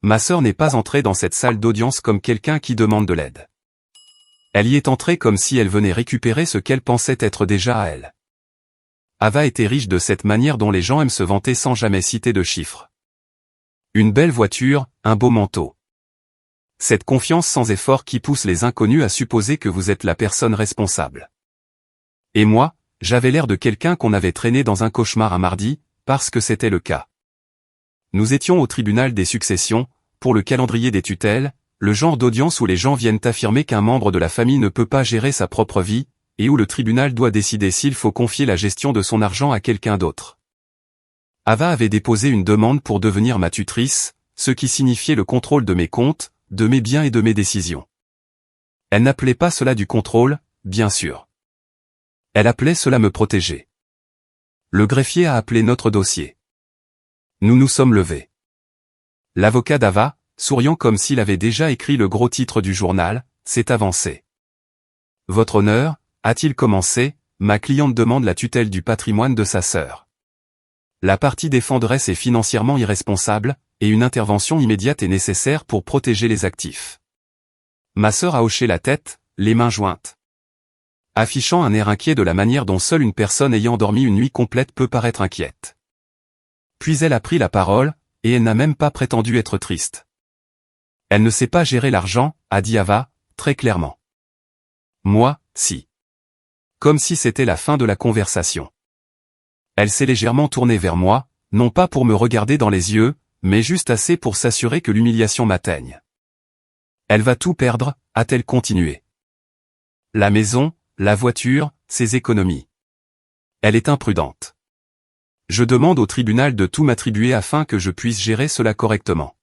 Ma sœur n'est pas entrée dans cette salle d'audience comme quelqu'un qui demande de l'aide. Elle y est entrée comme si elle venait récupérer ce qu'elle pensait être déjà à elle. Ava était riche de cette manière dont les gens aiment se vanter sans jamais citer de chiffres. Une belle voiture, un beau manteau. Cette confiance sans effort qui pousse les inconnus à supposer que vous êtes la personne responsable. Et moi, j'avais l'air de quelqu'un qu'on avait traîné dans un cauchemar un mardi, parce que c'était le cas. Nous étions au tribunal des successions, pour le calendrier des tutelles, le genre d'audience où les gens viennent affirmer qu'un membre de la famille ne peut pas gérer sa propre vie, et où le tribunal doit décider s'il faut confier la gestion de son argent à quelqu'un d'autre. Ava avait déposé une demande pour devenir ma tutrice, ce qui signifiait le contrôle de mes comptes, de mes biens et de mes décisions. Elle n'appelait pas cela du contrôle, bien sûr. Elle appelait cela me protéger. Le greffier a appelé notre dossier. Nous nous sommes levés. L'avocat d'Ava, souriant comme s'il avait déjà écrit le gros titre du journal, s'est avancé. « Votre honneur » a-t-il commencé, ma cliente demande la tutelle du patrimoine de sa sœur. La partie défenderesse est financièrement irresponsable, et une intervention immédiate est nécessaire pour protéger les actifs. Ma sœur a hoché la tête, les mains jointes. Affichant un air inquiet de la manière dont seule une personne ayant dormi une nuit complète peut paraître inquiète. Puis elle a pris la parole, et elle n'a même pas prétendu être triste. Elle ne sait pas gérer l'argent, a dit Ava, très clairement. Moi, si. Comme si c'était la fin de la conversation. Elle s'est légèrement tournée vers moi, non pas pour me regarder dans les yeux, mais juste assez pour s'assurer que l'humiliation m'atteigne. Elle va tout perdre, a-t-elle continué. La maison, la voiture, ses économies. Elle est imprudente. Je demande au tribunal de tout m'attribuer afin que je puisse gérer cela correctement.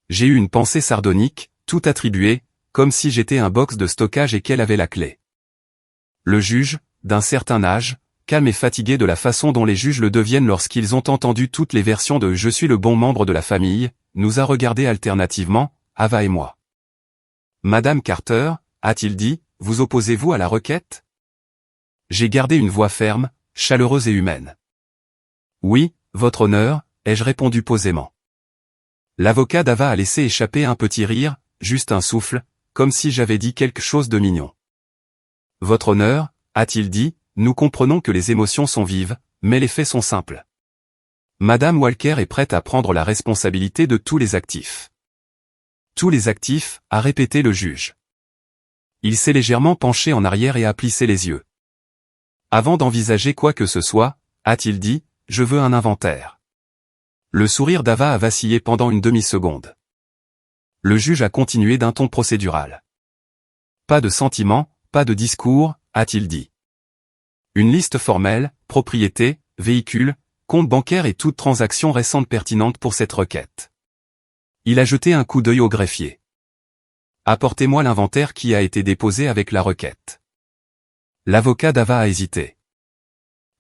J'ai eu une pensée sardonique, tout attribuer, comme si j'étais un box de stockage et qu'elle avait la clé. Le juge, d'un certain âge, calme et fatigué de la façon dont les juges le deviennent lorsqu'ils ont entendu toutes les versions de « je suis le bon membre de la famille », nous a regardés alternativement, Ava et moi. « Madame Carter », a-t-il dit, « vous opposez-vous à la requête ?» J'ai gardé une voix ferme, chaleureuse et humaine. « Oui, votre honneur », ai-je répondu posément. L'avocat d'Ava a laissé échapper un petit rire, juste un souffle, comme si j'avais dit quelque chose de mignon. « Votre honneur », a-t-il dit, « nous comprenons que les émotions sont vives, mais les faits sont simples. Madame Walker est prête à prendre la responsabilité de tous les actifs. » Tous les actifs, a répété le juge. Il s'est légèrement penché en arrière et a plissé les yeux. Avant d'envisager quoi que ce soit, a-t-il dit, « je veux un inventaire. » Le sourire d'Ava a vacillé pendant une demi-seconde. Le juge a continué d'un ton procédural. Pas de sentiment, pas de discours, a-t-il dit. Une liste formelle, propriété, véhicule, compte bancaire et toute transaction récente pertinente pour cette requête. Il a jeté un coup d'œil au greffier. Apportez-moi l'inventaire qui a été déposé avec la requête. L'avocat d'Ava a hésité.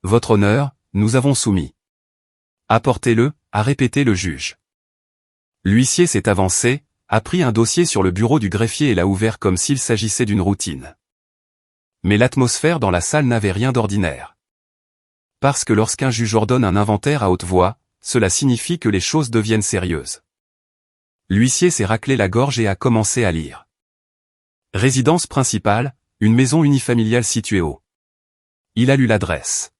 Votre honneur, nous avons soumis. Apportez-le, a répété le juge. L'huissier s'est avancé, a pris un dossier sur le bureau du greffier et l'a ouvert comme s'il s'agissait d'une routine. Mais l'atmosphère dans la salle n'avait rien d'ordinaire. Parce que lorsqu'un juge ordonne un inventaire à haute voix, cela signifie que les choses deviennent sérieuses. L'huissier s'est raclé la gorge et a commencé à lire. Résidence principale, une maison unifamiliale située au. Il a lu l'adresse.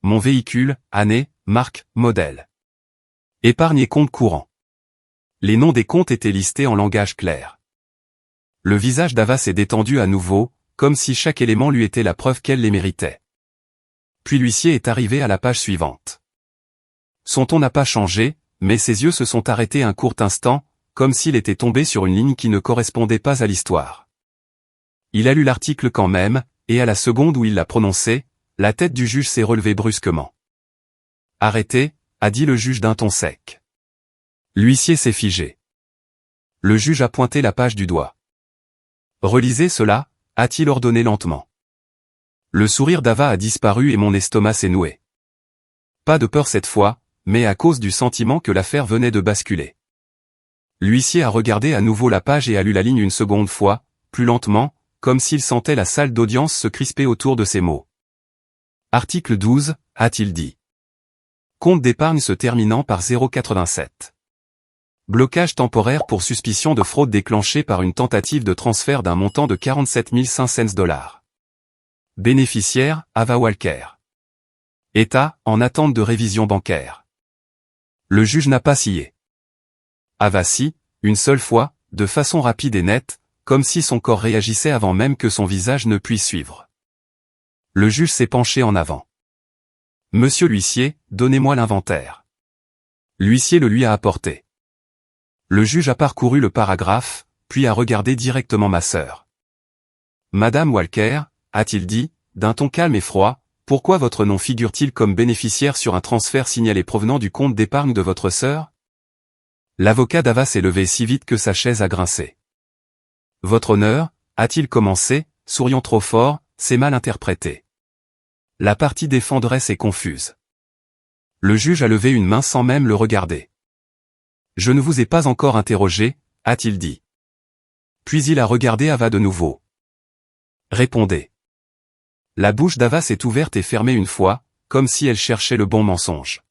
Mon véhicule, année, marque, modèle. Épargne et compte courant. Les noms des comptes étaient listés en langage clair. Le visage d'Ava s'est détendu à nouveau, comme si chaque élément lui était la preuve qu'elle les méritait. Puis l'huissier est arrivé à la page suivante. Son ton n'a pas changé, mais ses yeux se sont arrêtés un court instant, comme s'il était tombé sur une ligne qui ne correspondait pas à l'histoire. Il a lu l'article quand même, et à la seconde où il l'a prononcé, la tête du juge s'est relevée brusquement. « Arrêtez », a dit le juge d'un ton sec. L'huissier s'est figé. Le juge a pointé la page du doigt. « Relisez cela », a-t-il ordonné lentement. Le sourire d'Ava a disparu et mon estomac s'est noué. Pas de peur cette fois, mais à cause du sentiment que l'affaire venait de basculer. L'huissier a regardé à nouveau la page et a lu la ligne une seconde fois, plus lentement, comme s'il sentait la salle d'audience se crisper autour de ces mots. Article 12, a-t-il dit. Compte d'épargne se terminant par 0,87. Blocage temporaire pour suspicion de fraude déclenchée par une tentative de transfert d'un montant de 47 500 $. Bénéficiaire, Ava Walker. État, en attente de révision bancaire. Le juge n'a pas scié. Ava si, une seule fois, de façon rapide et nette, comme si son corps réagissait avant même que son visage ne puisse suivre. Le juge s'est penché en avant. Monsieur l'huissier, donnez-moi l'inventaire. L'huissier le lui a apporté. Le juge a parcouru le paragraphe, puis a regardé directement ma sœur. Madame Walker, a-t-il dit, d'un ton calme et froid, pourquoi votre nom figure-t-il comme bénéficiaire sur un transfert signalé provenant du compte d'épargne de votre sœur? L'avocat d'Ava s'est levé si vite que sa chaise a grincé. Votre honneur, a-t-il commencé, souriant trop fort, c'est mal interprété. La partie défenderesse est confuse. Le juge a levé une main sans même le regarder. Je ne vous ai pas encore interrogé, a-t-il dit. Puis il a regardé Ava de nouveau. Répondez. La bouche d'Ava s'est ouverte et fermée une fois, comme si elle cherchait le bon mensonge.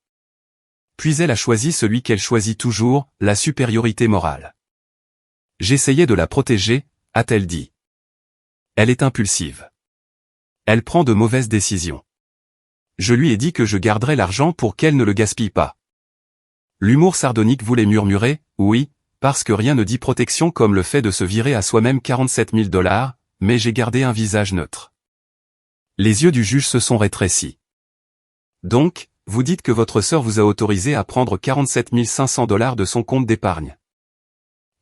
Puis elle a choisi celui qu'elle choisit toujours, la supériorité morale. J'essayais de la protéger, a-t-elle dit. Elle est impulsive. Elle prend de mauvaises décisions. Je lui ai dit que je garderais l'argent pour qu'elle ne le gaspille pas. L'humour sardonique voulait murmurer, oui, parce que rien ne dit protection comme le fait de se virer à soi-même 47 000 $, mais j'ai gardé un visage neutre. Les yeux du juge se sont rétrécis. Donc, vous dites que votre sœur vous a autorisé à prendre 47 500 $ de son compte d'épargne.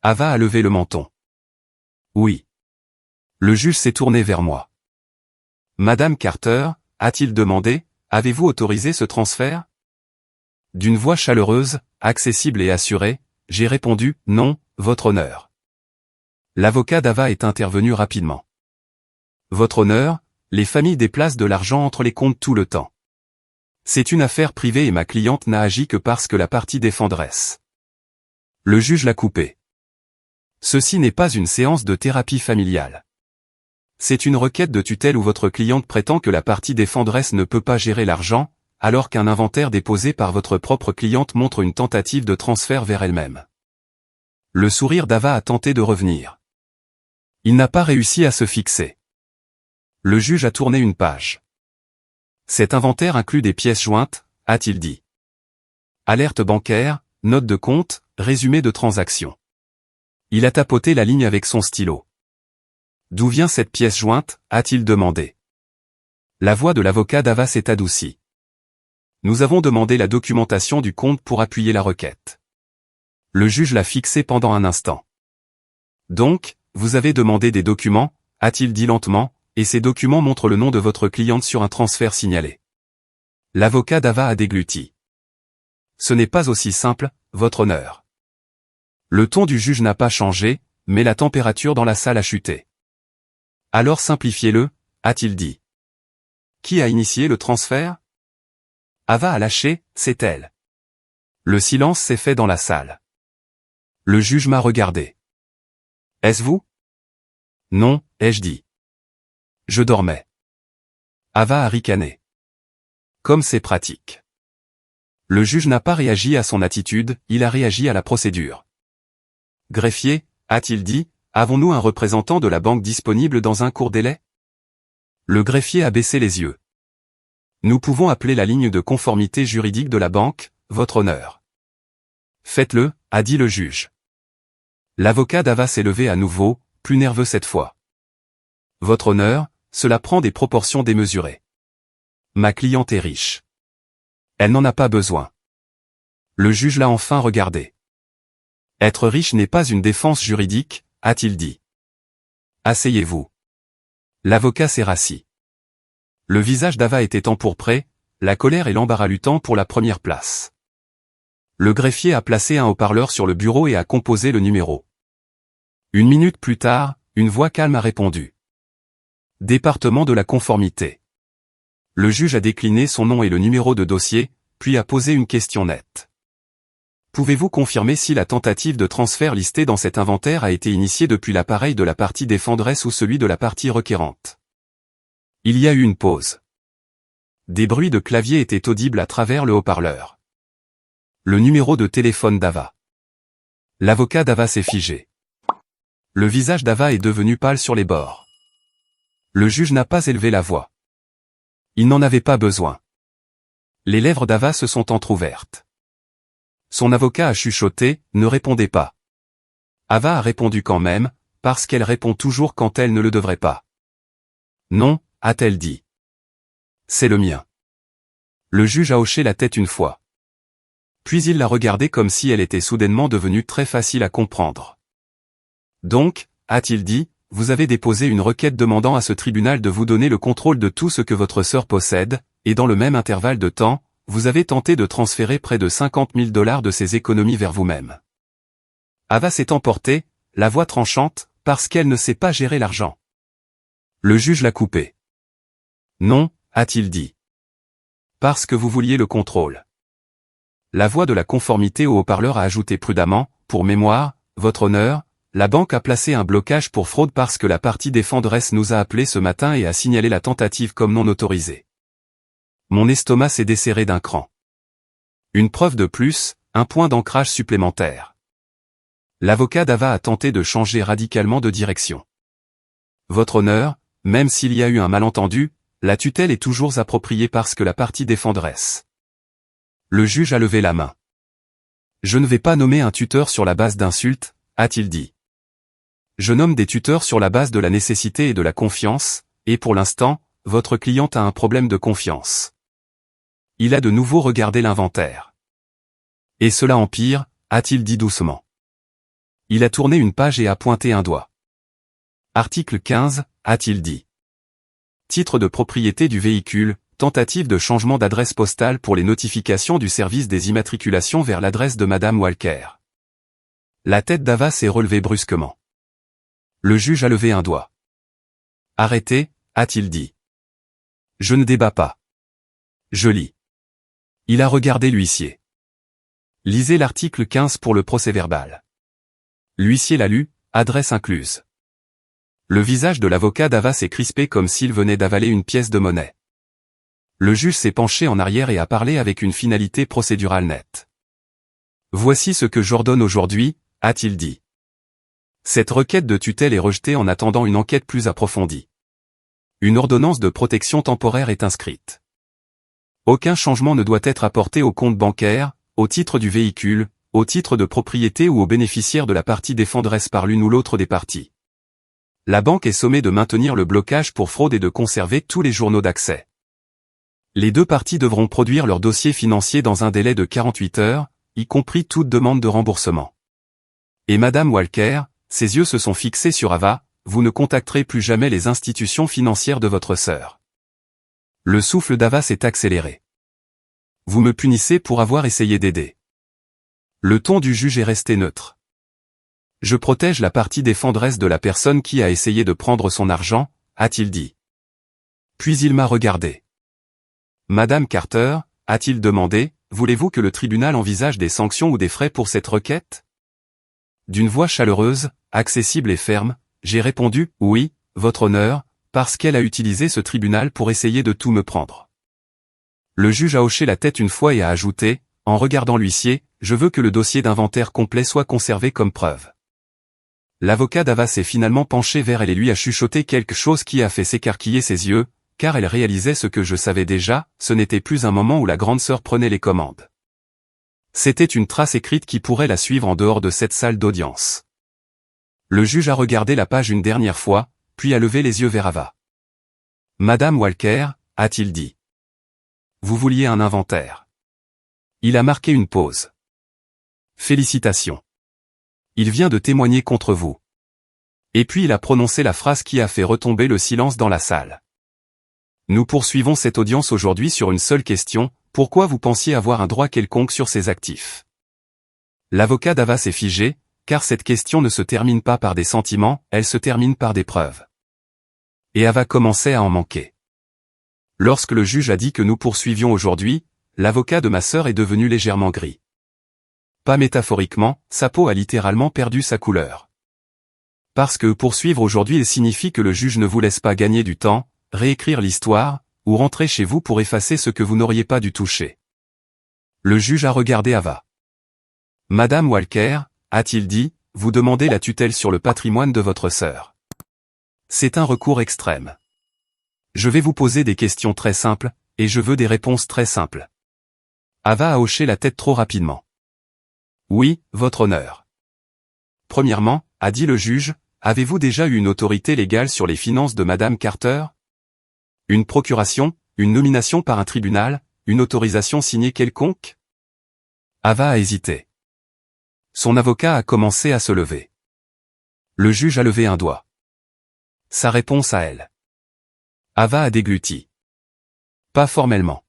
Ava a levé le menton. Oui. Le juge s'est tourné vers moi. Madame Carter, a-t-il demandé, avez-vous autorisé ce transfert? D'une voix chaleureuse, accessible et assurée, j'ai répondu, non, votre honneur. L'avocat d'Ava est intervenu rapidement. Votre honneur, les familles déplacent de l'argent entre les comptes tout le temps. C'est une affaire privée et ma cliente n'a agi que parce que la partie défenderesse. Le juge l'a coupé. Ceci n'est pas une séance de thérapie familiale. C'est une requête de tutelle où votre cliente prétend que la partie défenderesse ne peut pas gérer l'argent, alors qu'un inventaire déposé par votre propre cliente montre une tentative de transfert vers elle-même. Le sourire d'Ava a tenté de revenir. Il n'a pas réussi à se fixer. Le juge a tourné une page. Cet inventaire inclut des pièces jointes, a-t-il dit. Alerte bancaire, note de compte, résumé de transaction. Il a tapoté la ligne avec son stylo. D'où vient cette pièce jointe, a-t-il demandé. La voix de l'avocat d'Ava s'est adoucie. Nous avons demandé la documentation du compte pour appuyer la requête. Le juge l'a fixé pendant un instant. Donc, vous avez demandé des documents, a-t-il dit lentement, et ces documents montrent le nom de votre cliente sur un transfert signalé. L'avocat d'Ava a dégluti. Ce n'est pas aussi simple, votre honneur. Le ton du juge n'a pas changé, mais la température dans la salle a chuté. Alors simplifiez-le, a-t-il dit. Qui a initié le transfert? Ava a lâché, c'est elle. Le silence s'est fait dans la salle. Le juge m'a regardé. Est-ce vous? Non, ai-je dit. Je dormais. Ava a ricané. Comme c'est pratique. Le juge n'a pas réagi à son attitude, il a réagi à la procédure. Greffier, a-t-il dit, avons-nous un représentant de la banque disponible dans un court délai? Le greffier a baissé les yeux. Nous pouvons appeler la ligne de conformité juridique de la banque, votre honneur. Faites-le, a dit le juge. L'avocat d'Ava s'est levé à nouveau, plus nerveux cette fois. Votre honneur, cela prend des proportions démesurées. Ma cliente est riche. Elle n'en a pas besoin. Le juge l'a enfin regardé. Être riche n'est pas une défense juridique, a-t-il dit. Asseyez-vous. L'avocat s'est rassis. Le visage d'Ava était empourpré, la colère et l'embarras luttant pour la première place. Le greffier a placé un haut-parleur sur le bureau et a composé le numéro. Une minute plus tard, une voix calme a répondu. Département de la conformité. Le juge a décliné son nom et le numéro de dossier, puis a posé une question nette. Pouvez-vous confirmer si la tentative de transfert listée dans cet inventaire a été initiée depuis l'appareil de la partie défenderesse ou celui de la partie requérante? Il y a eu une pause. Des bruits de clavier étaient audibles à travers le haut-parleur. Le numéro de téléphone d'Ava. L'avocat d'Ava s'est figé. Le visage d'Ava est devenu pâle sur les bords. Le juge n'a pas élevé la voix. Il n'en avait pas besoin. Les lèvres d'Ava se sont entr'ouvertes. Son avocat a chuchoté, ne répondez pas. Ava a répondu quand même, parce qu'elle répond toujours quand elle ne le devrait pas. Non, a-t-elle dit. C'est le mien. Le juge a hoché la tête une fois. Puis il l'a regardée comme si elle était soudainement devenue très facile à comprendre. Donc, a-t-il dit, vous avez déposé une requête demandant à ce tribunal de vous donner le contrôle de tout ce que votre sœur possède, et dans le même intervalle de temps, vous avez tenté de transférer près de $50 000 de ses économies vers vous-même. Ava s'est emportée, la voix tranchante, parce qu'elle ne sait pas gérer l'argent. Le juge l'a coupé. Non, a-t-il dit. Parce que vous vouliez le contrôle. La voix de la conformité au haut-parleur a ajouté prudemment, pour mémoire, votre honneur, la banque a placé un blocage pour fraude parce que la partie défenderesse nous a appelés ce matin et a signalé la tentative comme non autorisée. Mon estomac s'est desserré d'un cran. Une preuve de plus, un point d'ancrage supplémentaire. L'avocat d'Ava a tenté de changer radicalement de direction. Votre honneur, même s'il y a eu un malentendu, la tutelle est toujours appropriée parce que la partie défenderesse. Le juge a levé la main. Je ne vais pas nommer un tuteur sur la base d'insultes, a-t-il dit. Je nomme des tuteurs sur la base de la nécessité et de la confiance, et pour l'instant, votre cliente a un problème de confiance. Il a de nouveau regardé l'inventaire. Et cela empire, a-t-il dit doucement. Il a tourné une page et a pointé un doigt. Article 15, a-t-il dit. Titre de propriété du véhicule, tentative de changement d'adresse postale pour les notifications du service des immatriculations vers l'adresse de Madame Walker. La tête d'Ava s'est relevée brusquement. Le juge a levé un doigt. Arrêtez, a-t-il dit. Je ne débat pas. Je lis. Il a regardé l'huissier. Lisez l'article 15 pour le procès-verbal. L'huissier l'a lu, adresse incluse. Le visage de l'avocat d'Ava s'est crispé comme s'il venait d'avaler une pièce de monnaie. Le juge s'est penché en arrière et a parlé avec une finalité procédurale nette. Voici ce que j'ordonne aujourd'hui, a-t-il dit. Cette requête de tutelle est rejetée en attendant une enquête plus approfondie. Une ordonnance de protection temporaire est inscrite. Aucun changement ne doit être apporté au compte bancaire, au titre du véhicule, au titre de propriété ou aux bénéficiaires de la partie défenderesse par l'une ou l'autre des parties. La banque est sommée de maintenir le blocage pour fraude et de conserver tous les journaux d'accès. Les deux parties devront produire leur dossier financier dans un délai de 48 heures, y compris toute demande de remboursement. Et Madame Walker, ses yeux se sont fixés sur Ava, vous ne contacterez plus jamais les institutions financières de votre sœur. Le souffle d'Ava s'est accéléré. Vous me punissez pour avoir essayé d'aider. Le ton du juge est resté neutre. Je protège la partie défenderesse de la personne qui a essayé de prendre son argent, a-t-il dit. Puis il m'a regardé. Madame Carter, a-t-il demandé, voulez-vous que le tribunal envisage des sanctions ou des frais pour cette requête? D'une voix chaleureuse, accessible et ferme, j'ai répondu, oui, votre honneur, parce qu'elle a utilisé ce tribunal pour essayer de tout me prendre. Le juge a hoché la tête une fois et a ajouté, en regardant l'huissier, je veux que le dossier d'inventaire complet soit conservé comme preuve. L'avocat d'Ava s'est finalement penché vers elle et lui a chuchoté quelque chose qui a fait s'écarquiller ses yeux, car elle réalisait ce que je savais déjà, ce n'était plus un moment où la grande sœur prenait les commandes. C'était une trace écrite qui pourrait la suivre en dehors de cette salle d'audience. Le juge a regardé la page une dernière fois, puis a levé les yeux vers Ava. Madame Walker, a-t-il dit. Vous vouliez un inventaire. Il a marqué une pause. Félicitations. Il vient de témoigner contre vous. Et puis il a prononcé la phrase qui a fait retomber le silence dans la salle. Nous poursuivons cette audience aujourd'hui sur une seule question, pourquoi vous pensiez avoir un droit quelconque sur ces actifs? L'avocat d'Ava s'est figé, car cette question ne se termine pas par des sentiments, elle se termine par des preuves. Et Ava commençait à en manquer. Lorsque le juge a dit que nous poursuivions aujourd'hui, l'avocat de ma sœur est devenu légèrement gris. Pas métaphoriquement, sa peau a littéralement perdu sa couleur. Parce que poursuivre aujourd'hui signifie que le juge ne vous laisse pas gagner du temps, réécrire l'histoire, ou rentrer chez vous pour effacer ce que vous n'auriez pas dû toucher. Le juge a regardé Ava. Madame Walker, a-t-il dit, vous demandez la tutelle sur le patrimoine de votre sœur. C'est un recours extrême. Je vais vous poser des questions très simples, et je veux des réponses très simples. Ava a hoché la tête trop rapidement. Oui, votre honneur. Premièrement, a dit le juge, avez-vous déjà eu une autorité légale sur les finances de Madame Carter? Une procuration, une nomination par un tribunal, une autorisation signée quelconque? Ava a hésité. Son avocat a commencé à se lever. Le juge a levé un doigt. Sa réponse à elle. Ava a dégluti. Pas formellement.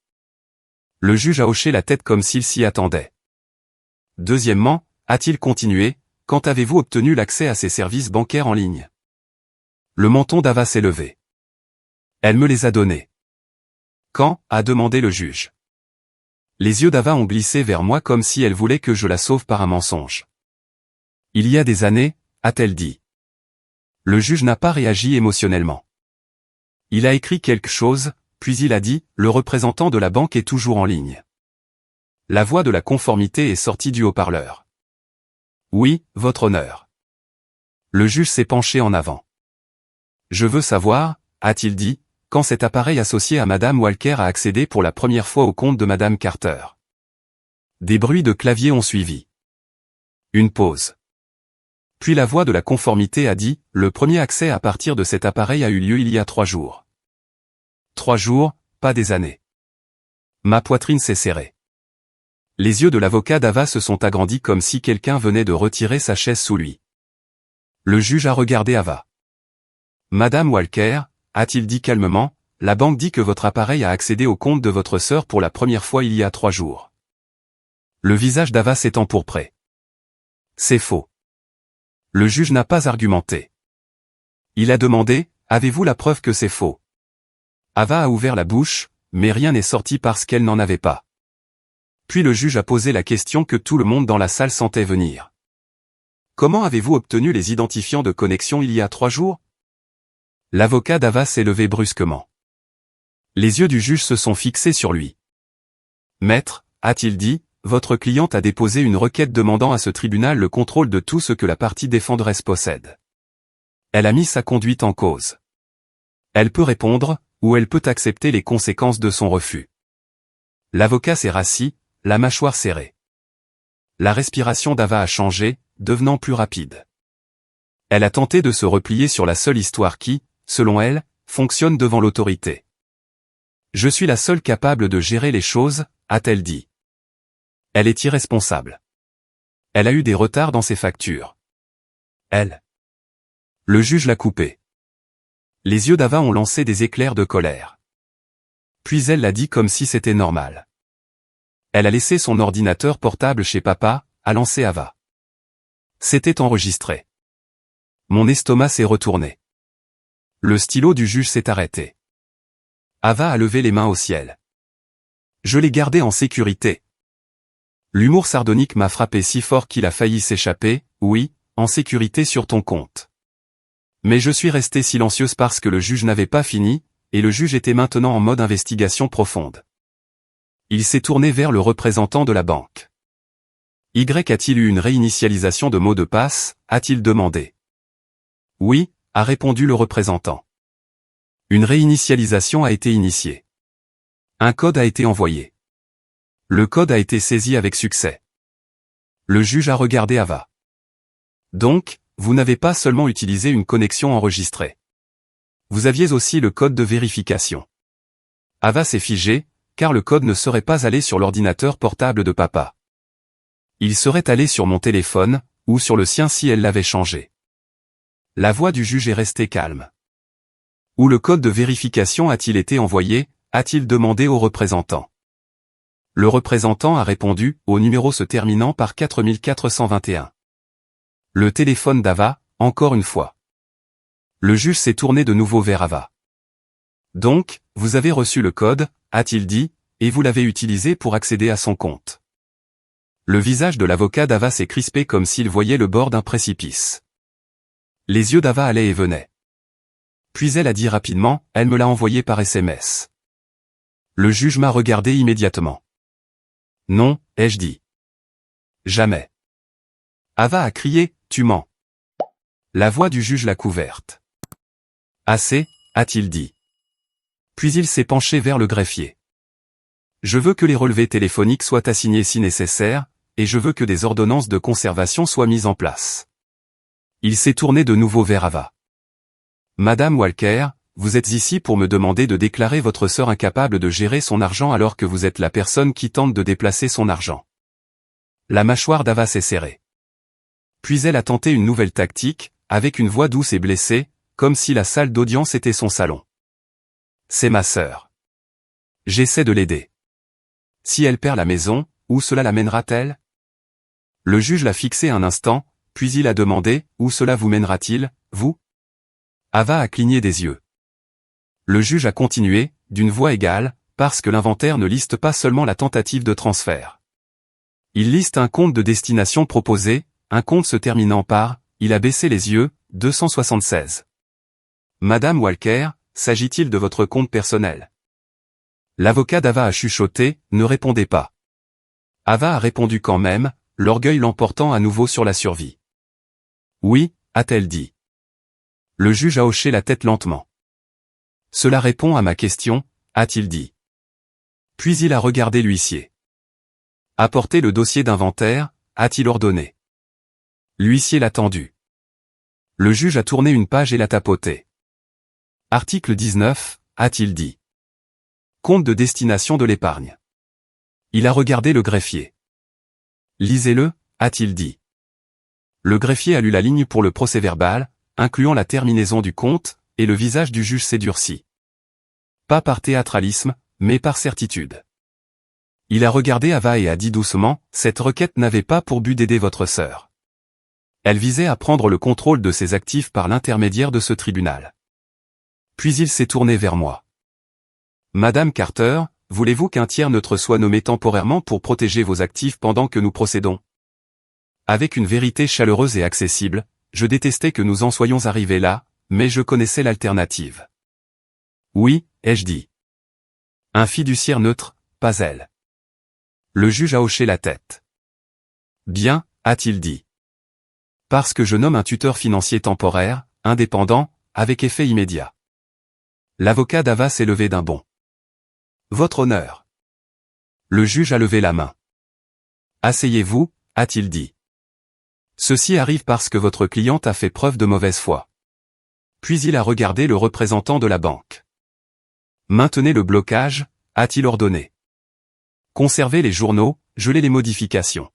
Le juge a hoché la tête comme s'il s'y attendait. Deuxièmement, a-t-il continué, quand avez-vous obtenu l'accès à ces services bancaires en ligne? Le menton d'Ava s'est levé. Elle me les a donnés. Quand? A demandé le juge. Les yeux d'Ava ont glissé vers moi comme si elle voulait que je la sauve par un mensonge. Il y a des années, a-t-elle dit. Le juge n'a pas réagi émotionnellement. Il a écrit quelque chose, puis il a dit, le représentant de la banque est toujours en ligne. La voix de la conformité est sortie du haut-parleur. Oui, votre honneur. Le juge s'est penché en avant. Je veux savoir, a-t-il dit, quand cet appareil associé à Madame Walker a accédé pour la première fois au compte de Madame Carter. Des bruits de clavier ont suivi. Une pause. Puis la voix de la conformité a dit, le premier accès à partir de cet appareil a eu lieu il y a 3 jours. 3 jours, pas des années. Ma poitrine s'est serrée. Les yeux de l'avocat d'Ava se sont agrandis comme si quelqu'un venait de retirer sa chaise sous lui. Le juge a regardé Ava. Madame Walker, a-t-il dit calmement, la banque dit que votre appareil a accédé au compte de votre sœur pour la première fois il y a 3 jours. Le visage d'Ava s'est empourpré. C'est faux. Le juge n'a pas argumenté. Il a demandé, avez-vous la preuve que c'est faux? Ava a ouvert la bouche, mais rien n'est sorti parce qu'elle n'en avait pas. Puis le juge a posé la question que tout le monde dans la salle sentait venir. Comment avez-vous obtenu les identifiants de connexion il y a 3 jours? L'avocat d'Ava s'est levé brusquement. Les yeux du juge se sont fixés sur lui. Maître, a-t-il dit, votre cliente a déposé une requête demandant à ce tribunal le contrôle de tout ce que la partie défenderesse possède. Elle a mis sa conduite en cause. Elle peut répondre, ou elle peut accepter les conséquences de son refus. L'avocat s'est rassis, la mâchoire serrée. La respiration d'Ava a changé, devenant plus rapide. Elle a tenté de se replier sur la seule histoire qui, selon elle, fonctionne devant l'autorité. Je suis la seule capable de gérer les choses, a-t-elle dit. Elle est irresponsable. Elle a eu des retards dans ses factures. Elle. Le juge l'a coupé. Les yeux d'Ava ont lancé des éclairs de colère. Puis elle l'a dit comme si c'était normal. Elle a laissé son ordinateur portable chez papa, a lancé Ava. C'était enregistré. Mon estomac s'est retourné. Le stylo du juge s'est arrêté. Ava a levé les mains au ciel. Je l'ai gardé en sécurité. L'humour sardonique m'a frappé si fort qu'il a failli s'échapper, oui, en sécurité sur ton compte. Mais je suis restée silencieuse parce que le juge n'avait pas fini, et le juge était maintenant en mode investigation profonde. Il s'est tourné vers le représentant de la banque. Y a-t-il eu une réinitialisation de mot de passe, a-t-il demandé. Oui, a répondu le représentant. Une réinitialisation a été initiée. Un code a été envoyé. Le code a été saisi avec succès. Le juge a regardé Ava. Donc, vous n'avez pas seulement utilisé une connexion enregistrée. Vous aviez aussi le code de vérification. Ava s'est figée, car le code ne serait pas allé sur l'ordinateur portable de papa. Il serait allé sur mon téléphone, ou sur le sien si elle l'avait changé. La voix du juge est restée calme. Où le code de vérification a-t-il été envoyé, a-t-il demandé au représentant. Le représentant a répondu, au numéro se terminant par 4421. Le téléphone d'Ava, encore une fois. Le juge s'est tourné de nouveau vers Ava. Donc, vous avez reçu le code, a-t-il dit, et vous l'avez utilisé pour accéder à son compte. Le visage de l'avocat d'Ava s'est crispé comme s'il voyait le bord d'un précipice. Les yeux d'Ava allaient et venaient. Puis elle a dit rapidement, elle me l'a envoyé par SMS. Le juge m'a regardé immédiatement. Non, ai-je dit. Jamais. Ava a crié, tu mens. La voix du juge l'a couverte. Assez, a-t-il dit. Puis il s'est penché vers le greffier. Je veux que les relevés téléphoniques soient assignés si nécessaire, et je veux que des ordonnances de conservation soient mises en place. Il s'est tourné de nouveau vers Ava. Madame Walker, vous êtes ici pour me demander de déclarer votre sœur incapable de gérer son argent alors que vous êtes la personne qui tente de déplacer son argent. La mâchoire d'Ava s'est serrée. Puis elle a tenté une nouvelle tactique, avec une voix douce et blessée, comme si la salle d'audience était son salon. C'est ma sœur. J'essaie de l'aider. Si elle perd la maison, où cela l'amènera-t-elle? Le juge l'a fixé un instant, puis il a demandé, où cela vous mènera-t-il, vous? Ava a cligné des yeux. Le juge a continué, d'une voix égale, parce que l'inventaire ne liste pas seulement la tentative de transfert. Il liste un compte de destination proposé, un compte se terminant par, il a baissé les yeux, 276. Madame Walker, s'agit-il de votre compte personnel? L'avocat d'Ava a chuchoté, ne répondez pas. Ava a répondu quand même, l'orgueil l'emportant à nouveau sur la survie. Oui, a-t-elle dit. Le juge a hoché la tête lentement. Cela répond à ma question, a-t-il dit. Puis il a regardé l'huissier. Apportez le dossier d'inventaire, a-t-il ordonné. L'huissier l'a tendu. Le juge a tourné une page et l'a tapoté. Article 19, a-t-il dit. Compte de destination de l'épargne. Il a regardé le greffier. Lisez-le, a-t-il dit. Le greffier a lu la ligne pour le procès-verbal, incluant la terminaison du compte, et le visage du juge s'est durci. Pas par théâtralisme, mais par certitude. Il a regardé Ava et a dit doucement, cette requête n'avait pas pour but d'aider votre sœur. Elle visait à prendre le contrôle de ses actifs par l'intermédiaire de ce tribunal. Puis il s'est tourné vers moi. Madame Carter, voulez-vous qu'un tiers neutre soit nommé temporairement pour protéger vos actifs pendant que nous procédons? Avec une vérité chaleureuse et accessible, je détestais que nous en soyons arrivés là, mais je connaissais l'alternative. Oui, ai-je dit. Un fiduciaire neutre, pas elle. Le juge a hoché la tête. Bien, a-t-il dit. Parce que je nomme un tuteur financier temporaire, indépendant, avec effet immédiat. L'avocat d'Ava s'est levé d'un bond. Votre honneur. Le juge a levé la main. Asseyez-vous, a-t-il dit. Ceci arrive parce que votre cliente a fait preuve de mauvaise foi. Puis il a regardé le représentant de la banque. Maintenez le blocage, a-t-il ordonné. Conservez les journaux, gelez les modifications.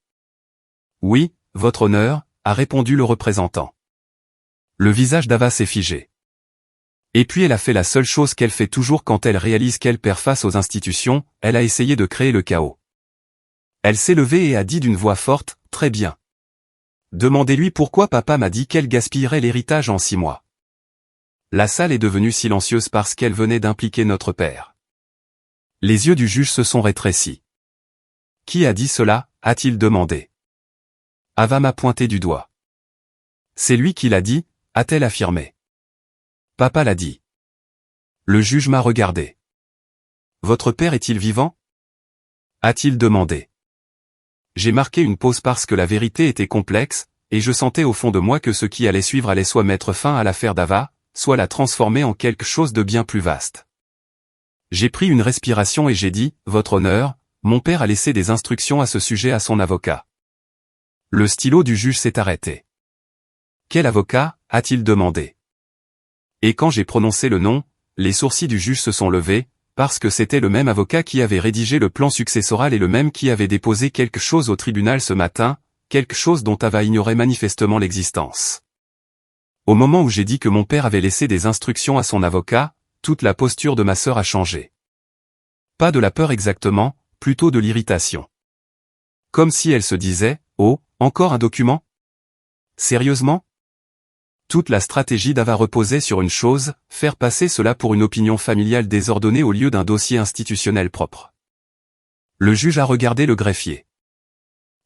Oui, votre honneur, a répondu le représentant. Le visage d'Ava s'est figé. Et puis elle a fait la seule chose qu'elle fait toujours quand elle réalise qu'elle perd face aux institutions, elle a essayé de créer le chaos. Elle s'est levée et a dit d'une voix forte, très bien. Demandez-lui pourquoi papa m'a dit qu'elle gaspillerait l'héritage en 6 mois. La salle est devenue silencieuse parce qu'elle venait d'impliquer notre père. Les yeux du juge se sont rétrécis. Qui a dit cela, a-t-il demandé. Ava m'a pointé du doigt. C'est lui qui l'a dit, a-t-elle affirmé. Papa l'a dit. Le juge m'a regardé. Votre père est-il vivant? A-t-il demandé. J'ai marqué une pause parce que la vérité était complexe, et je sentais au fond de moi que ce qui allait suivre allait soit mettre fin à l'affaire d'Ava, soit la transformer en quelque chose de bien plus vaste. J'ai pris une respiration et j'ai dit, votre honneur, mon père a laissé des instructions à ce sujet à son avocat. Le stylo du juge s'est arrêté. Quel avocat, a-t-il demandé. Et quand j'ai prononcé le nom, les sourcils du juge se sont levés, parce que c'était le même avocat qui avait rédigé le plan successoral et le même qui avait déposé quelque chose au tribunal ce matin, quelque chose dont Ava ignorait manifestement l'existence. Au moment où j'ai dit que mon père avait laissé des instructions à son avocat, toute la posture de ma sœur a changé. Pas de la peur exactement, plutôt de l'irritation. Comme si elle se disait, oh, encore un document? Sérieusement? Toute la stratégie d'Ava reposait sur une chose, faire passer cela pour une opinion familiale désordonnée au lieu d'un dossier institutionnel propre. Le juge a regardé le greffier.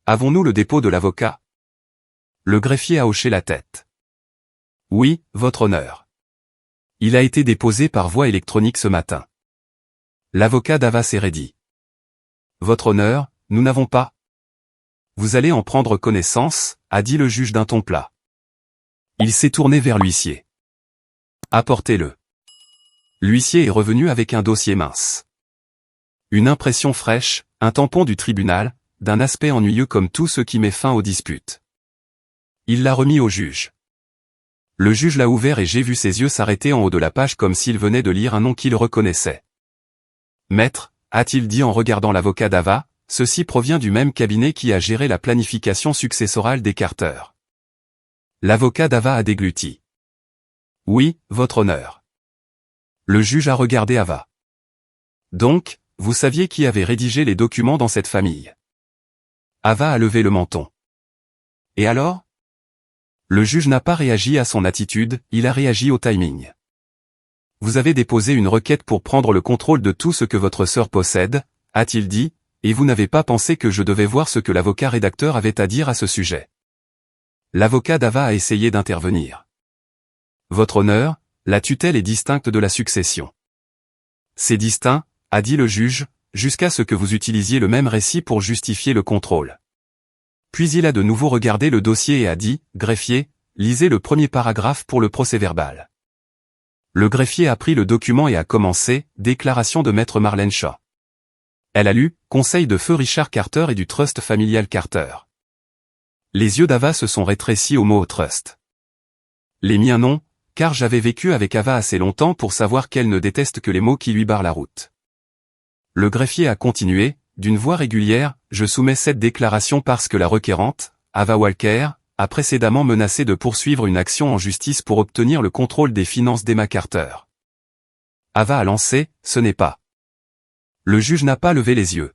Avons-nous le dépôt de l'avocat? Le greffier a hoché la tête. Oui, votre honneur. Il a été déposé par voie électronique ce matin. L'avocat d'Ava s'est raidi. Votre honneur, nous n'avons pas. Vous allez en prendre connaissance, a dit le juge d'un ton plat. Il s'est tourné vers l'huissier. Apportez-le. L'huissier est revenu avec un dossier mince. Une impression fraîche, un tampon du tribunal, d'un aspect ennuyeux comme tout ce qui met fin aux disputes. Il l'a remis au juge. Le juge l'a ouvert et j'ai vu ses yeux s'arrêter en haut de la page comme s'il venait de lire un nom qu'il reconnaissait. Maître, a-t-il dit en regardant l'avocat d'Ava, ceci provient du même cabinet qui a géré la planification successorale des Carter. L'avocat d'Ava a dégluti. Oui, votre honneur. Le juge a regardé Ava. Donc, vous saviez qui avait rédigé les documents dans cette famille. Ava a levé le menton. Et alors? Le juge n'a pas réagi à son attitude, il a réagi au timing. Vous avez déposé une requête pour prendre le contrôle de tout ce que votre sœur possède, a-t-il dit, et vous n'avez pas pensé que je devais voir ce que l'avocat rédacteur avait à dire à ce sujet. L'avocat d'Ava a essayé d'intervenir. Votre honneur, la tutelle est distincte de la succession. C'est distinct, a dit le juge, jusqu'à ce que vous utilisiez le même récit pour justifier le contrôle. Puis il a de nouveau regardé le dossier et a dit, greffier, lisez le premier paragraphe pour le procès-verbal. Le greffier a pris le document et a commencé, déclaration de maître Marlène Shaw. Elle a lu, conseil de feu Richard Carter et du trust familial Carter. Les yeux d'Ava se sont rétrécis au mot trust. Les miens non, car j'avais vécu avec Ava assez longtemps pour savoir qu'elle ne déteste que les mots qui lui barrent la route. Le greffier a continué, d'une voix régulière, je soumets cette déclaration parce que la requérante, Ava Walker, a précédemment menacé de poursuivre une action en justice pour obtenir le contrôle des finances d'Emma Carter. Ava a lancé, ce n'est pas. Le juge n'a pas levé les yeux.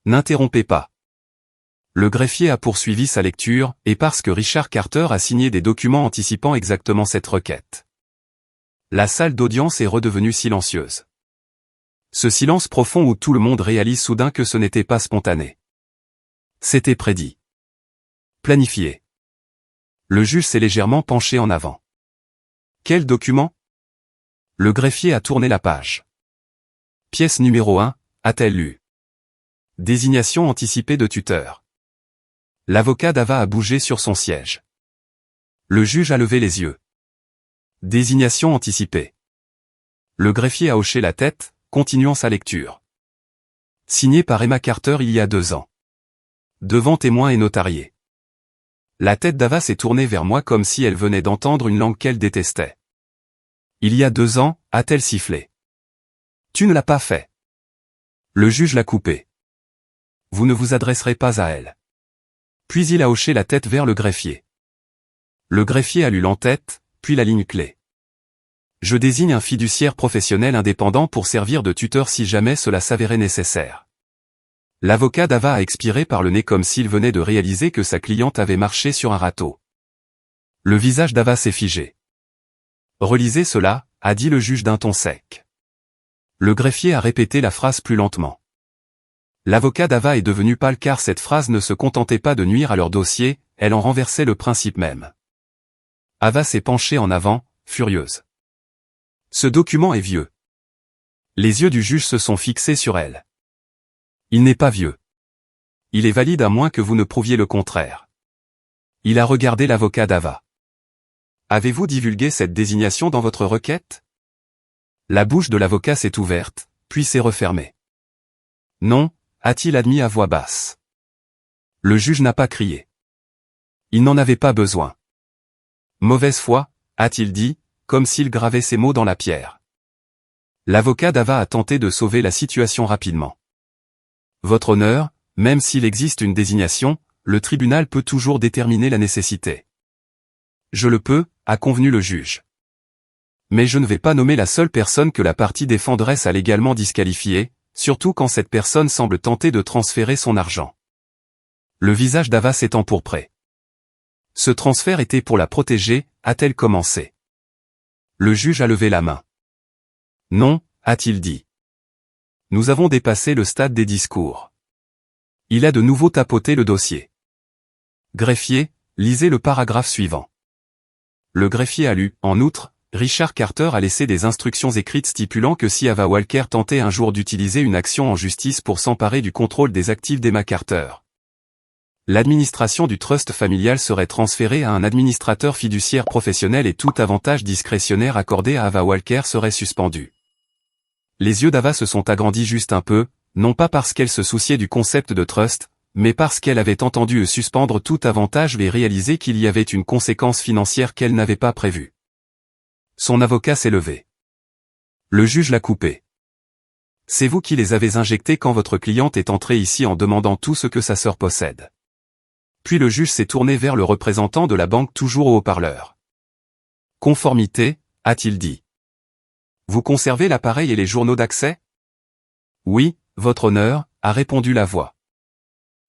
N'interrompez pas. Le greffier a poursuivi sa lecture, et parce que Richard Carter a signé des documents anticipant exactement cette requête. La salle d'audience est redevenue silencieuse. Ce silence profond où tout le monde réalise soudain que ce n'était pas spontané. C'était prédit. Planifié. Le juge s'est légèrement penché en avant. Quel document? Le greffier a tourné la page. Pièce numéro 1, a-t-elle lu? Désignation anticipée de tuteur. L'avocat d'Ava a bougé sur son siège. Le juge a levé les yeux. Désignation anticipée. Le greffier a hoché la tête, continuant sa lecture. Signé par Emma Carter il y a 2 ans. Devant témoins et notariés. La tête d'Ava s'est tournée vers moi comme si elle venait d'entendre une langue qu'elle détestait. Il y a 2 ans, a-t-elle sifflé. Tu ne l'as pas fait. Le juge l'a coupé. Vous ne vous adresserez pas à elle. Puis il a hoché la tête vers le greffier. Le greffier a lu l'entête, puis la ligne clé. Je désigne un fiduciaire professionnel indépendant pour servir de tuteur si jamais cela s'avérait nécessaire. L'avocat d'Ava a expiré par le nez comme s'il venait de réaliser que sa cliente avait marché sur un râteau. Le visage d'Ava s'est figé. Relisez cela, a dit le juge d'un ton sec. Le greffier a répété la phrase plus lentement. L'avocat d'Ava est devenu pâle car cette phrase ne se contentait pas de nuire à leur dossier, elle en renversait le principe même. Ava s'est penchée en avant, furieuse. Ce document est vieux. Les yeux du juge se sont fixés sur elle. Il n'est pas vieux. Il est valide à moins que vous ne prouviez le contraire. Il a regardé l'avocat d'Ava. Avez-vous divulgué cette désignation dans votre requête? La bouche de l'avocat s'est ouverte, puis s'est refermée. Non, a-t-il admis à voix basse. Le juge n'a pas crié. Il n'en avait pas besoin. Mauvaise foi, a-t-il dit, comme s'il gravait ces mots dans la pierre. L'avocat d'Ava a tenté de sauver la situation rapidement. Votre honneur, même s'il existe une désignation, le tribunal peut toujours déterminer la nécessité. Je le peux, a convenu le juge. Mais je ne vais pas nommer la seule personne que la partie défenderesse a légalement disqualifiée, surtout quand cette personne semble tenter de transférer son argent. Le visage d'Ava s'est empourpré. Ce transfert était pour la protéger, a-t-elle commencé. Le juge a levé la main. Non, a-t-il dit. Nous avons dépassé le stade des discours. Il a de nouveau tapoté le dossier. Greffier, lisez le paragraphe suivant. Le greffier a lu, en outre, Richard Carter a laissé des instructions écrites stipulant que si Ava Walker tentait un jour d'utiliser une action en justice pour s'emparer du contrôle des actifs d'Emma Carter. L'administration du trust familial serait transférée à un administrateur fiduciaire professionnel et tout avantage discrétionnaire accordé à Ava Walker serait suspendu. Les yeux d'Ava se sont agrandis juste un peu, non pas parce qu'elle se souciait du concept de trust, mais parce qu'elle avait entendu suspendre tout avantage et réalisé qu'il y avait une conséquence financière qu'elle n'avait pas prévue. Son avocat s'est levé. Le juge l'a coupé. C'est vous qui les avez injectés quand votre cliente est entrée ici en demandant tout ce que sa sœur possède. Puis le juge s'est tourné vers le représentant de la banque toujours au haut-parleur. Conformité, a-t-il dit. Vous conservez l'appareil et les journaux d'accès? Oui, votre honneur, a répondu la voix.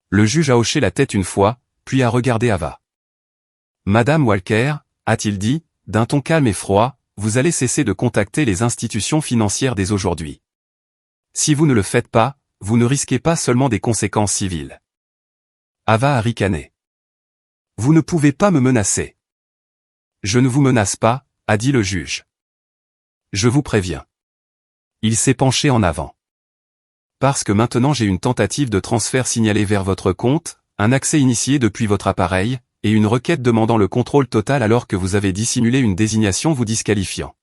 Le juge a hoché la tête une fois, puis a regardé Ava. Madame Walker, a-t-il dit, d'un ton calme et froid, vous allez cesser de contacter les institutions financières dès aujourd'hui. Si vous ne le faites pas, vous ne risquez pas seulement des conséquences civiles. Ava a ricané. Vous ne pouvez pas me menacer. Je ne vous menace pas, a dit le juge. Je vous préviens. Il s'est penché en avant. Parce que maintenant j'ai une tentative de transfert signalée vers votre compte, un accès initié depuis votre appareil, et une requête demandant le contrôle total alors que vous avez dissimulé une désignation vous disqualifiant.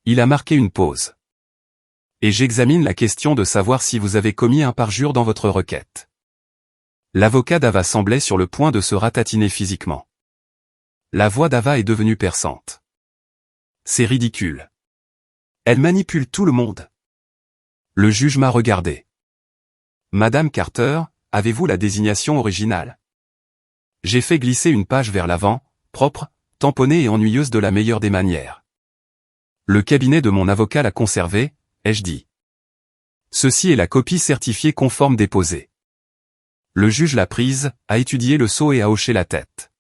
Il a marqué une pause. Et j'examine la question de savoir si vous avez commis un parjure dans votre requête. L'avocat d'Ava semblait sur le point de se ratatiner physiquement. La voix d'Ava est devenue perçante. C'est ridicule. Elle manipule tout le monde. Le juge m'a regardé. Madame Carter, avez-vous la désignation originale? J'ai fait glisser une page vers l'avant, propre, tamponnée et ennuyeuse de la meilleure des manières. Le cabinet de mon avocat l'a conservée, ai-je dit. Ceci est la copie certifiée conforme déposée. Le juge l'a prise, a étudié le sceau et a hoché la tête.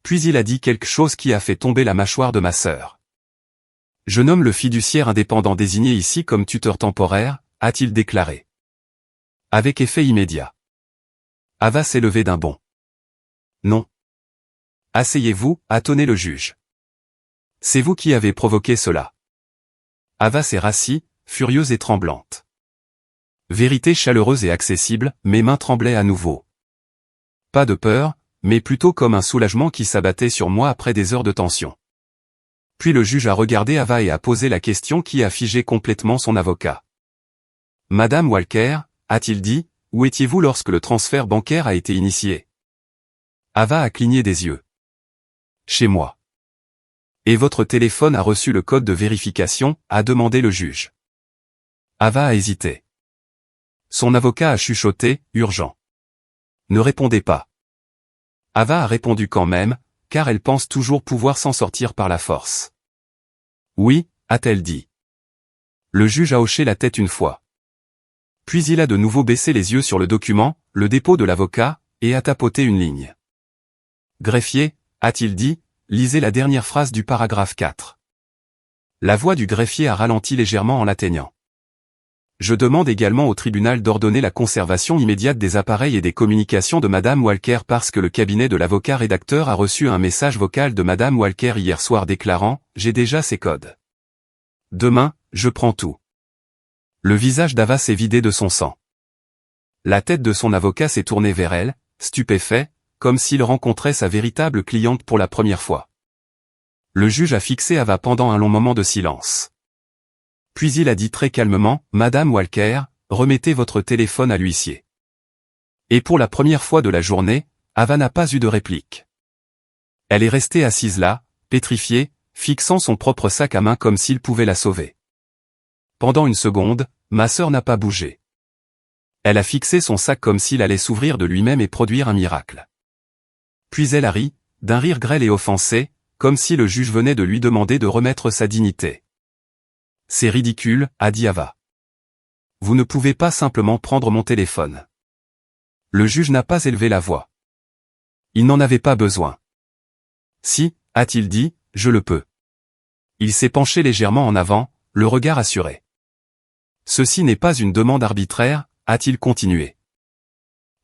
Puis il a dit quelque chose qui a fait tomber la mâchoire de ma sœur. Je nomme le fiduciaire indépendant désigné ici comme tuteur temporaire, a-t-il déclaré. Avec effet immédiat. Ava s'est levée d'un bond. Non. Asseyez-vous, a tonné le juge. C'est vous qui avez provoqué cela. Ava s'est rassie, furieuse et tremblante. Vérité chaleureuse et accessible, mes mains tremblaient à nouveau. Pas de peur, mais plutôt comme un soulagement qui s'abattait sur moi après des heures de tension. Puis le juge a regardé Ava et a posé la question qui a figé complètement son avocat. Madame Walker, a-t-il dit, où étiez-vous lorsque le transfert bancaire a été initié? Ava a cligné des yeux. Chez moi. Et votre téléphone a reçu le code de vérification, a demandé le juge. Ava a hésité. Son avocat a chuchoté, urgent. Ne répondez pas. Ava a répondu quand même, car elle pense toujours pouvoir s'en sortir par la force. Oui, a-t-elle dit. Le juge a hoché la tête une fois. Puis il a de nouveau baissé les yeux sur le document, le dépôt de l'avocat, et a tapoté une ligne. Greffier, a-t-il dit, lisez la dernière phrase du paragraphe 4. La voix du greffier a ralenti légèrement en l'atteignant. Je demande également au tribunal d'ordonner la conservation immédiate des appareils et des communications de Madame Walker parce que le cabinet de l'avocat rédacteur a reçu un message vocal de Madame Walker hier soir déclarant « J'ai déjà ces codes. Demain, je prends tout ». Le visage d'Ava s'est vidé de son sang. La tête de son avocat s'est tournée vers elle, stupéfait, comme s'il rencontrait sa véritable cliente pour la première fois. Le juge a fixé Ava pendant un long moment de silence. Puis il a dit très calmement, « Madame Walker, remettez votre téléphone à l'huissier. » Et pour la première fois de la journée, Ava n'a pas eu de réplique. Elle est restée assise là, pétrifiée, fixant son propre sac à main comme s'il pouvait la sauver. Pendant une seconde, ma sœur n'a pas bougé. Elle a fixé son sac comme s'il allait s'ouvrir de lui-même et produire un miracle. Puis elle a ri, d'un rire grêle et offensé, comme si le juge venait de lui demander de remettre sa dignité. C'est ridicule, a dit Ava. Vous ne pouvez pas simplement prendre mon téléphone. Le juge n'a pas élevé la voix. Il n'en avait pas besoin. Si, a-t-il dit, je le peux. Il s'est penché légèrement en avant, le regard assuré. Ceci n'est pas une demande arbitraire, a-t-il continué.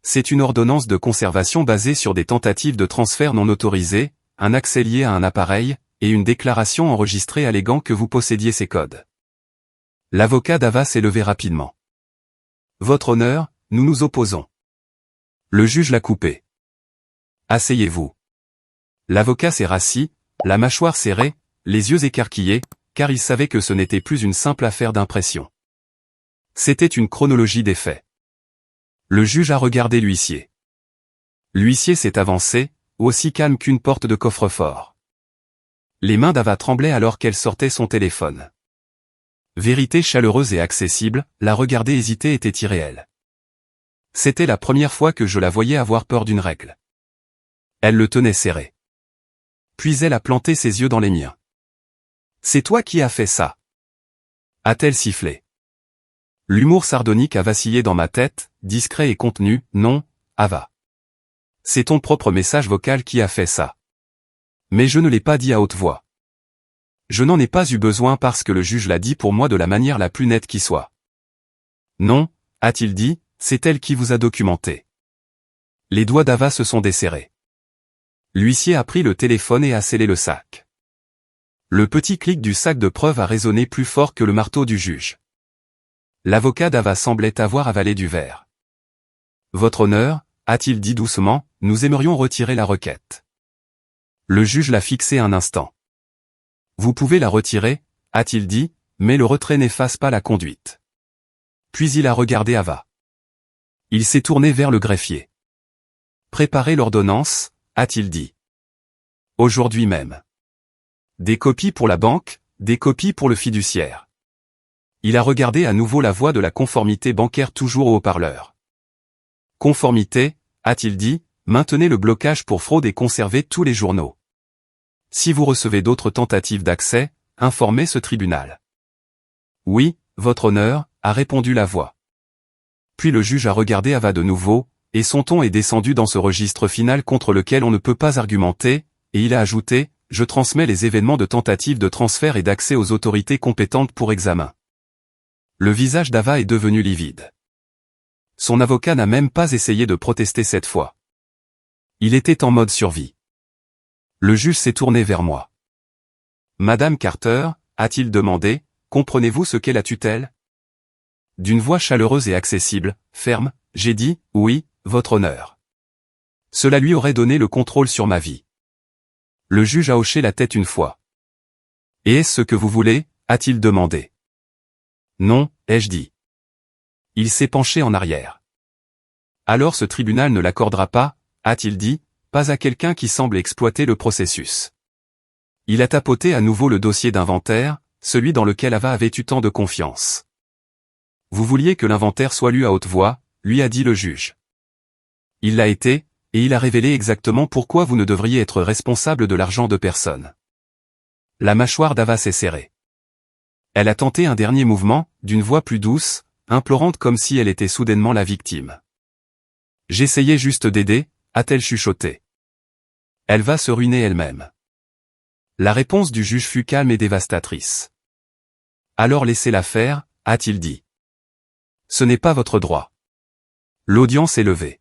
C'est une ordonnance de conservation basée sur des tentatives de transfert non autorisées, un accès lié à un appareil, et une déclaration enregistrée alléguant que vous possédiez ces codes. L'avocat d'Ava s'est levé rapidement. Votre honneur, nous nous opposons. Le juge l'a coupé. Asseyez-vous. L'avocat s'est rassis, la mâchoire serrée, les yeux écarquillés, car il savait que ce n'était plus une simple affaire d'impression. C'était une chronologie des faits. Le juge a regardé l'huissier. L'huissier s'est avancé, aussi calme qu'une porte de coffre-fort. Les mains d'Ava tremblaient alors qu'elle sortait son téléphone. Vérité chaleureuse et accessible, la regarder hésiter était irréel. C'était la première fois que je la voyais avoir peur d'une règle. Elle le tenait serré. Puis elle a planté ses yeux dans les miens. « C'est toi qui as fait ça » a-t-elle sifflé. L'humour sardonique a vacillé dans ma tête, discret et contenu, non, Ava. C'est ton propre message vocal qui a fait ça. Mais je ne l'ai pas dit à haute voix. Je n'en ai pas eu besoin parce que le juge l'a dit pour moi de la manière la plus nette qui soit. Non, a-t-il dit, c'est elle qui vous a documenté. Les doigts d'Ava se sont desserrés. L'huissier a pris le téléphone et a scellé le sac. Le petit clic du sac de preuves a résonné plus fort que le marteau du juge. L'avocat d'Ava semblait avoir avalé du verre. Votre honneur, a-t-il dit doucement, nous aimerions retirer la requête. Le juge l'a fixé un instant. Vous pouvez la retirer, a-t-il dit, mais le retrait n'efface pas la conduite. Puis il a regardé Ava. Il s'est tourné vers le greffier. Préparez l'ordonnance, a-t-il dit. Aujourd'hui même. Des copies pour la banque, des copies pour le fiduciaire. Il a regardé à nouveau la voix de la conformité bancaire toujours au haut-parleur. Conformité, a-t-il dit, maintenez le blocage pour fraude et conservez tous les journaux. Si vous recevez d'autres tentatives d'accès, informez ce tribunal. Oui, votre honneur, a répondu la voix. Puis le juge a regardé Ava de nouveau, et son ton est descendu dans ce registre final contre lequel on ne peut pas argumenter, et il a ajouté, je transmets les événements de tentative de transfert et d'accès aux autorités compétentes pour examen. Le visage d'Ava est devenu livide. Son avocat n'a même pas essayé de protester cette fois. Il était en mode survie. Le juge s'est tourné vers moi. Madame Carter, a-t-il demandé, comprenez-vous ce qu'est la tutelle? D'une voix chaleureuse et accessible, ferme, j'ai dit, oui, votre honneur. Cela lui aurait donné le contrôle sur ma vie. Le juge a hoché la tête une fois. Et est-ce ce que vous voulez, a-t-il demandé. Non, ai-je dit. Il s'est penché en arrière. Alors ce tribunal ne l'accordera pas, a-t-il dit, pas à quelqu'un qui semble exploiter le processus. Il a tapoté à nouveau le dossier d'inventaire, celui dans lequel Ava avait eu tant de confiance. Vous vouliez que l'inventaire soit lu à haute voix, lui a dit le juge. Il l'a été, et il a révélé exactement pourquoi vous ne devriez être responsable de l'argent de personne. La mâchoire d'Ava s'est serrée. Elle a tenté un dernier mouvement, d'une voix plus douce, implorante comme si elle était soudainement la victime. J'essayais juste d'aider, a-t-elle chuchoté. Elle va se ruiner elle-même. La réponse du juge fut calme et dévastatrice. Alors laissez-la faire, a-t-il dit. Ce n'est pas votre droit. L'audience est levée.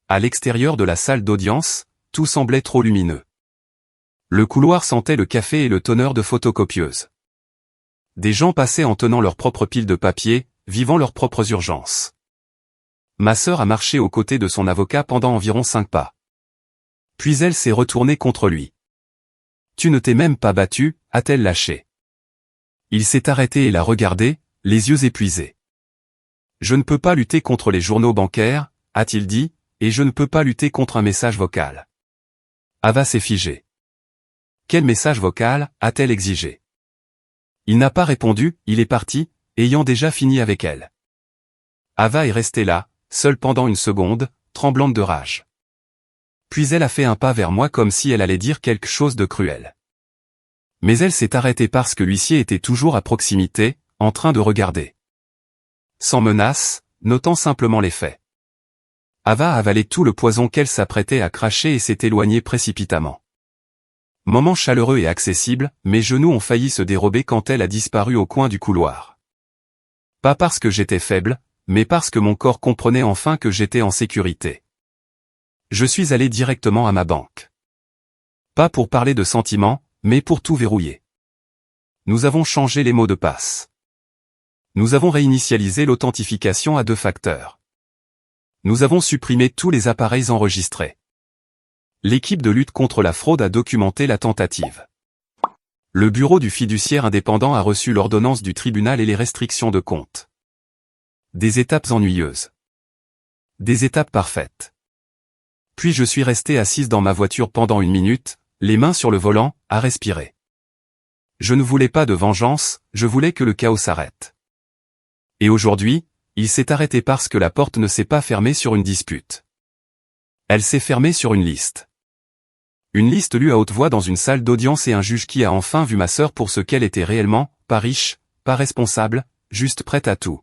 À l'extérieur de la salle d'audience, tout semblait trop lumineux. Le couloir sentait le café et le tonneur de photocopieuse. Des gens passaient en tenant leurs propres piles de papier, vivant leurs propres urgences. Ma sœur a marché aux côtés de son avocat pendant environ 5 pas. Puis elle s'est retournée contre lui. Tu ne t'es même pas battu, a-t-elle lâché. Il s'est arrêté et l'a regardé, les yeux épuisés. Je ne peux pas lutter contre les journaux bancaires, a-t-il dit, et je ne peux pas lutter contre un message vocal. Ava s'est figée. Quel message vocal, a-t-elle exigé? Il n'a pas répondu, il est parti, ayant déjà fini avec elle. Ava est restée là, seule pendant une seconde, tremblante de rage. Puis elle a fait un pas vers moi comme si elle allait dire quelque chose de cruel. Mais elle s'est arrêtée parce que l'huissier était toujours à proximité, en train de regarder. Sans menace, notant simplement les faits. Ava a avalé tout le poison qu'elle s'apprêtait à cracher et s'est éloignée précipitamment. Moment chaleureux et accessible, mes genoux ont failli se dérober quand elle a disparu au coin du couloir. Pas parce que j'étais faible, mais parce que mon corps comprenait enfin que j'étais en sécurité. Je suis allé directement à ma banque. Pas pour parler de sentiments, mais pour tout verrouiller. Nous avons changé les mots de passe. Nous avons réinitialisé l'authentification à 2 facteurs. Nous avons supprimé tous les appareils enregistrés. L'équipe de lutte contre la fraude a documenté la tentative. Le bureau du fiduciaire indépendant a reçu l'ordonnance du tribunal et les restrictions de compte. Des étapes ennuyeuses. Des étapes parfaites. Puis je suis resté assise dans ma voiture pendant 1 minute, les mains sur le volant, à respirer. Je ne voulais pas de vengeance, je voulais que le chaos s'arrête. Et aujourd'hui, il s'est arrêté parce que la porte ne s'est pas fermée sur une dispute. Elle s'est fermée sur une liste. Une liste lue à haute voix dans une salle d'audience et un juge qui a enfin vu ma sœur pour ce qu'elle était réellement, pas riche, pas responsable, juste prête à tout.